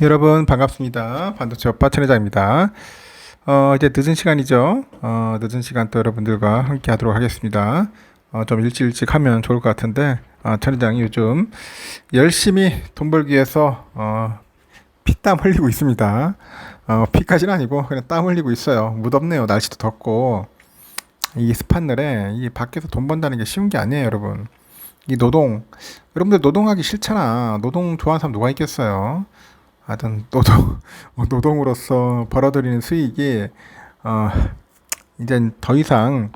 여러분 반갑습니다. 반도체 오빠 천회장입니다. 이제 늦은 시간이죠. 늦은 시간 또 여러분들과 함께 하도록 하겠습니다. 좀 일찍 하면 좋을 것 같은데, 천회장이 요즘 열심히 돈 벌기 위해서, 피땀 흘리고 있습니다. 피까지는 아니고 그냥 땀 흘리고 있어요. 무덥네요. 날씨도 덥고. 이 습한날에 이 밖에서 돈 번다는 게 쉬운 게 아니에요, 여러분. 이 여러분들 노동하기 싫잖아. 노동 좋아하는 사람 누가 있겠어요? 하여튼 노동으로서 벌어들이는 수익이 어, 이제 더 이상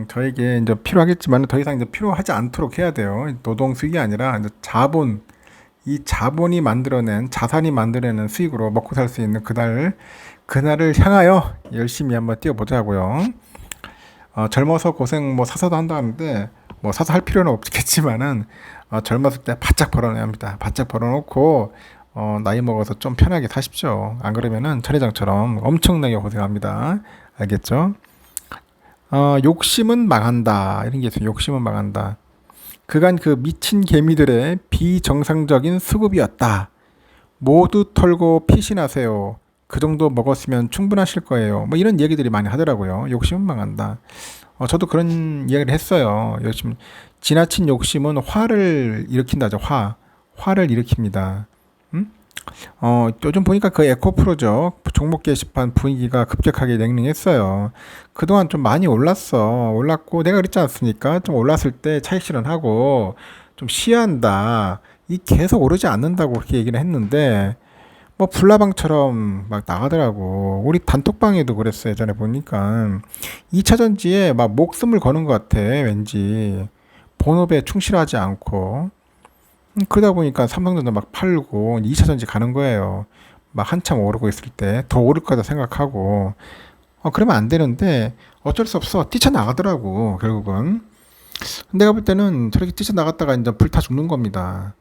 저에게 이제 필요하겠지만 더 이상 이제 필요하지 않도록 해야 돼요. 노동 수익이 아니라 이제 이 자본이 만들어낸 자산이 만들어낸 수익으로 먹고 살 수 있는 그날을 향하여 열심히 한번 뛰어보자고요. 젊어서 고생 뭐 사서도 한다는데 뭐 사서 할 필요는 없겠지만은 젊었을 때 바짝 벌어내야 합니다. 바짝 벌어놓고 나이 먹어서 좀 편하게 사십시오. 안 그러면은 천회장처럼 엄청나게 고생합니다. 알겠죠? 욕심은 망한다. 이런 게 있어요. 욕심은 망한다. 그간 그 미친 개미들의 비정상적인 수급이었다. 모두 털고 피신하세요. 그 정도 먹었으면 충분하실 거예요. 뭐 이런 얘기들이 많이 하더라고요. 욕심은 망한다. 저도 그런 이야기를 했어요. 지나친 욕심은 화를 일으킨다죠. 화를 일으킵니다. 음? 요즘 보니까 그 에코프로죠. 종목 게시판 분위기가 급격하게 냉랭했어요. 그동안 좀 많이 올랐고, 내가 그랬지 않습니까? 좀 올랐을 때 차익 실현하고, 좀 시한다. 이 계속 오르지 않는다고 그렇게 얘기를 했는데, 뭐, 불나방처럼 막 나가더라고. 우리 단톡방에도 그랬어요. 예전에 보니까. 2차 전지에 막 목숨을 거는 것 같아. 왠지. 본업에 충실하지 않고. 그러다 보니까 삼성전자 막 팔고 2차 전지 가는 거예요. 막 한참 오르고 있을 때 더 오를 거다 생각하고 그러면 안 되는데 어쩔 수 없어 뛰쳐나가더라고 결국은. 내가 볼 때는 저렇게 뛰쳐나갔다가 이제 불타 죽는 겁니다.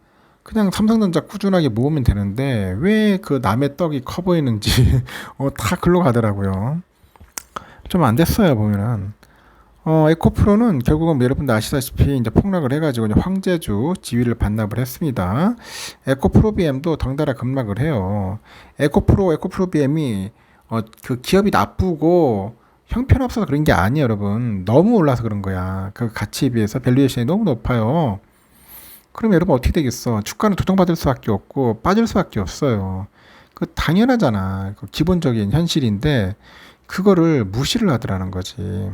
그냥 삼성전자 꾸준하게 모으면 되는데 왜 그 남의 떡이 커 보이는지 다 글로 가더라고요. 좀 안 됐어요 보면은. 에코프로는 결국은 뭐 여러분들 아시다시피 이제 폭락을 해가지고 이제 황제주 지위를 반납을 했습니다. 에코프로 BM도 덩달아 급락을 해요. 에코프로 BM이 그 기업이 나쁘고 형편없어서 그런 게 아니에요, 여러분. 너무 올라서 그런 거야. 그 가치에 비해서 밸류에이션이 너무 높아요. 그럼 여러분 어떻게 되겠어? 주가는 조정받을 수밖에 없고 빠질 수밖에 없어요. 그 당연하잖아. 그 기본적인 현실인데 그거를 무시를 하더라는 거지.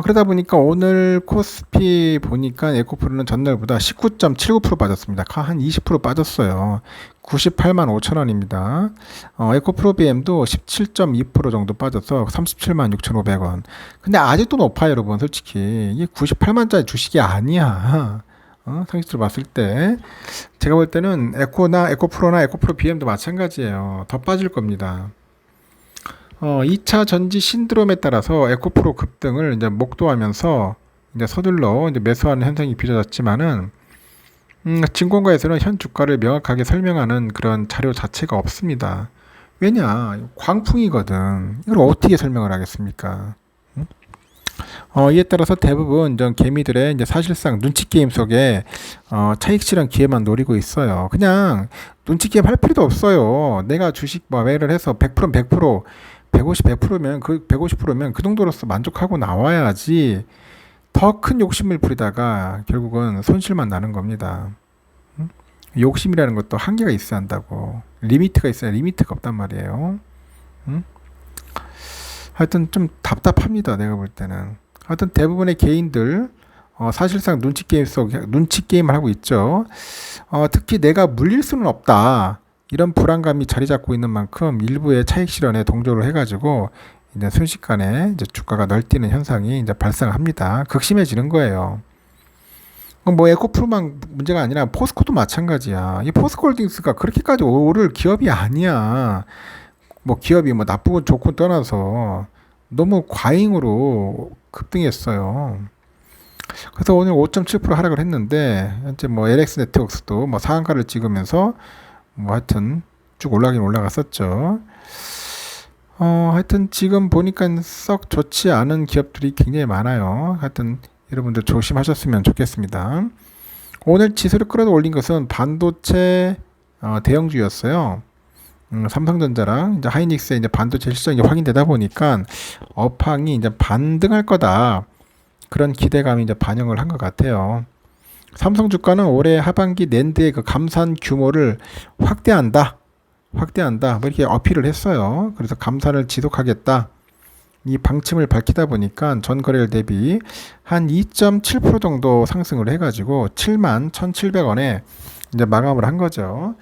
그러다 보니까 오늘 코스피 보니까 에코프로는 전날보다 19.79% 빠졌습니다. 한 20% 빠졌어요. 98만 5천 원입니다. 에코프로 BM도 17.2% 정도 빠져서 37만 6,500원. 근데 아직도 높아요, 여러분. 솔직히 이게 98만짜리 주식이 아니야. 상식적으로 봤을 때 제가 볼 때는 에코프로나 에코프로 BM도 마찬가지예요. 더 빠질 겁니다. 2차 전지 신드롬에 따라서 에코프로 급등을 이제 목도하면서 이제 서둘러 이제 매수하는 현상이 빚어졌지만은 증권가에서는 현 주가를 명확하게 설명하는 그런 자료 자체가 없습니다. 왜냐? 광풍이거든. 이걸 어떻게 설명을 하겠습니까? 이에 따라서 대부분 이제 개미들의 이제 사실상 눈치 게임 속에 차익 실현 기회만 노리고 있어요. 그냥 눈치 게임 할 필요도 없어요. 내가 주식 뭐 매매를 해서 100%면 100%, 150, 100%면 그 150%면 그 정도로서 만족하고 나와야지 더 큰 욕심을 부리다가 결국은 손실만 나는 겁니다. 응? 욕심이라는 것도 한계가 있어야 한다고. 리미트가 있어야 리미트가 없단 말이에요. 응? 하여튼 좀 답답합니다. 내가 볼 때는. 하여튼 대부분의 개인들 사실상 눈치 게임을 하고 있죠. 특히 내가 물릴 수는 없다. 이런 불안감이 자리 잡고 있는 만큼 일부의 차익 실현에 동조를 해가지고 이제 순식간에 이제 주가가 널뛰는 현상이 이제 발생합니다. 극심해지는 거예요. 뭐 에코프로만 문제가 아니라 포스코도 마찬가지야. 이 포스코홀딩스가 그렇게까지 오를 기업이 아니야. 뭐 기업이 뭐 나쁘고 좋고 떠나서 너무 과잉으로 급등했어요. 그래서 오늘 5.7% 하락을 했는데 현재 뭐 LX 네트워크스도 뭐 상한가를 찍으면서 뭐 하여튼 쭉 올라가긴 올라갔었죠. 하여튼 지금 보니까 썩 좋지 않은 기업들이 굉장히 많아요. 하여튼 여러분들 조심하셨으면 좋겠습니다. 오늘 지수를 끌어올린 것은 반도체 대형주였어요. 삼성전자랑 이제 하이닉스의 이제 반도체 실적이 확인되다 보니까 업황이 이제 반등할 거다. 그런 기대감이 이제 반영을 한 것 같아요. 삼성 주가는 올해 하반기 낸드의 그 감산 규모를 확대한다. 뭐 이렇게 어필을 했어요. 그래서 감산을 지속하겠다. 이 방침을 밝히다 보니까 전 거래일 대비 한 2.7% 정도 상승을 해가지고 7만 1,700원에 이제 마감을 한 거죠.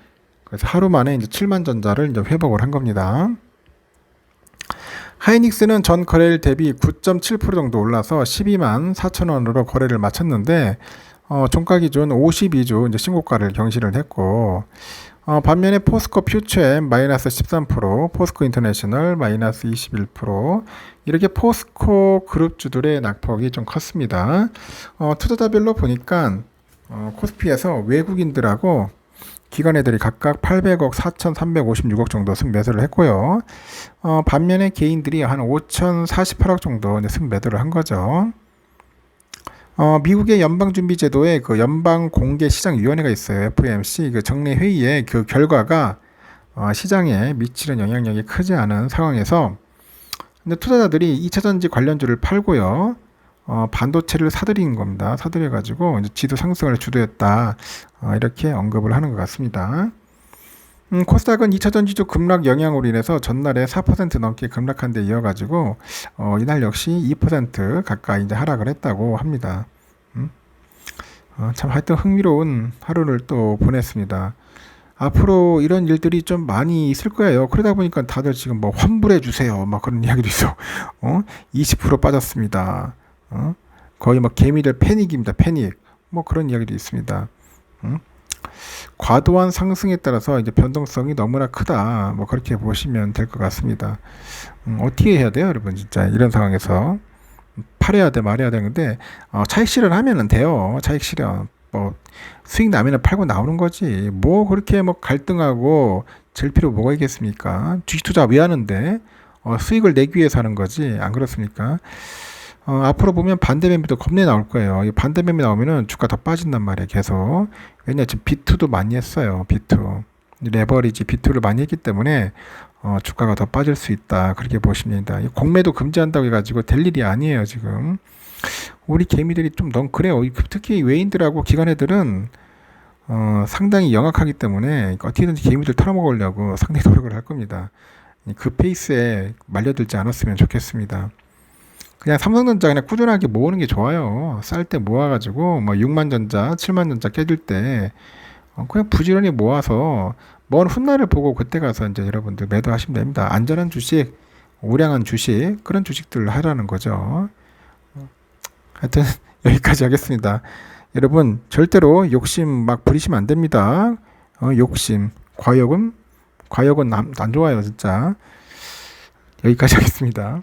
그래서 하루 만에 이제 7만 전자를 이제 회복을 한 겁니다. 하이닉스는 전 거래일 대비 9.7% 정도 올라서 12만 4천 원으로 거래를 마쳤는데 종가 기준 52주 이제 신고가를 경신을 했고 반면에 포스코 퓨처엠 마이너스 13%, 포스코 인터내셔널 마이너스 21%, 이렇게 포스코 그룹주들의 낙폭이 좀 컸습니다. 투자자별로 보니까 코스피에서 외국인들하고 기관 애들이 각각 800억, 4,356억 정도 순매수를 했고요. 반면에 개인들이 한 5,048억 정도 순매도를 한 거죠. 미국의 연방준비제도에 그 연방공개시장위원회가 있어요. FOMC 그 정례 회의에 그 결과가 시장에 미치는 영향력이 크지 않은 상황에서 근데 투자자들이 2차전지 관련주를 팔고요. 반도체를 사들인 겁니다. 사들여가지고 이제 지수 상승을 주도했다. 이렇게 언급을 하는 것 같습니다. 코스닥은 2차전지주 급락 영향으로 인해서 전날에 4% 넘게 급락한 데 이어가지고 이날 역시 2% 가까이 이제 하락을 했다고 합니다. 참 하여튼 흥미로운 하루를 또 보냈습니다. 앞으로 이런 일들이 좀 많이 있을 거예요. 그러다 보니까 다들 지금 뭐 환불해 주세요. 막 그런 이야기도 있어. 20% 빠졌습니다. 거의 뭐 개미들 패닉입니다. 패닉. 뭐 그런 이야기도 있습니다. 과도한 상승에 따라서 이제 변동성이 너무나 크다. 뭐 그렇게 보시면 될 것 같습니다. 어떻게 해야 돼요, 여러분? 진짜 이런 상황에서 팔아야 돼, 말해야 되는데 차익 실현하면은 돼요. 차익 실현. 뭐 수익 나면은 팔고 나오는 거지. 뭐 그렇게 뭐 갈등하고 질 필요 뭐가 있겠습니까? 주식 투자 왜 하는데? 수익을 내기 위해서 하는 거지. 안 그렇습니까? 앞으로 보면 반대매매도 겁내 나올 거예요. 이 반대매매 나오면은 주가 더 빠진단 말이에요, 계속. 왜냐, 지금 B2도 많이 했어요, B2. 레버리지 B2를 많이 했기 때문에, 주가가 더 빠질 수 있다. 그렇게 보시면 됩니다. 이 공매도 금지한다고 해가지고 될 일이 아니에요, 지금. 우리 개미들이 좀 너무 그래요. 특히 외인들하고 기관애들은, 상당히 영악하기 때문에 어떻게든지 개미들 털어먹으려고 상당히 노력을 할 겁니다. 그 페이스에 말려들지 않았으면 좋겠습니다. 그냥 삼성전자 그냥 꾸준하게 모으는 게 좋아요. 쌀 때 모아가지고 뭐 6만 전자, 7만 전자 깨질 때 그냥 부지런히 모아서 먼 훗날을 보고 그때 가서 이제 여러분들 매도하시면 됩니다. 안전한 주식, 우량한 주식 그런 주식들을 하라는 거죠. 하여튼 여기까지 하겠습니다. 여러분 절대로 욕심 막 부리시면 안 됩니다. 욕심, 과욕은 안 좋아요 진짜. 여기까지 하겠습니다.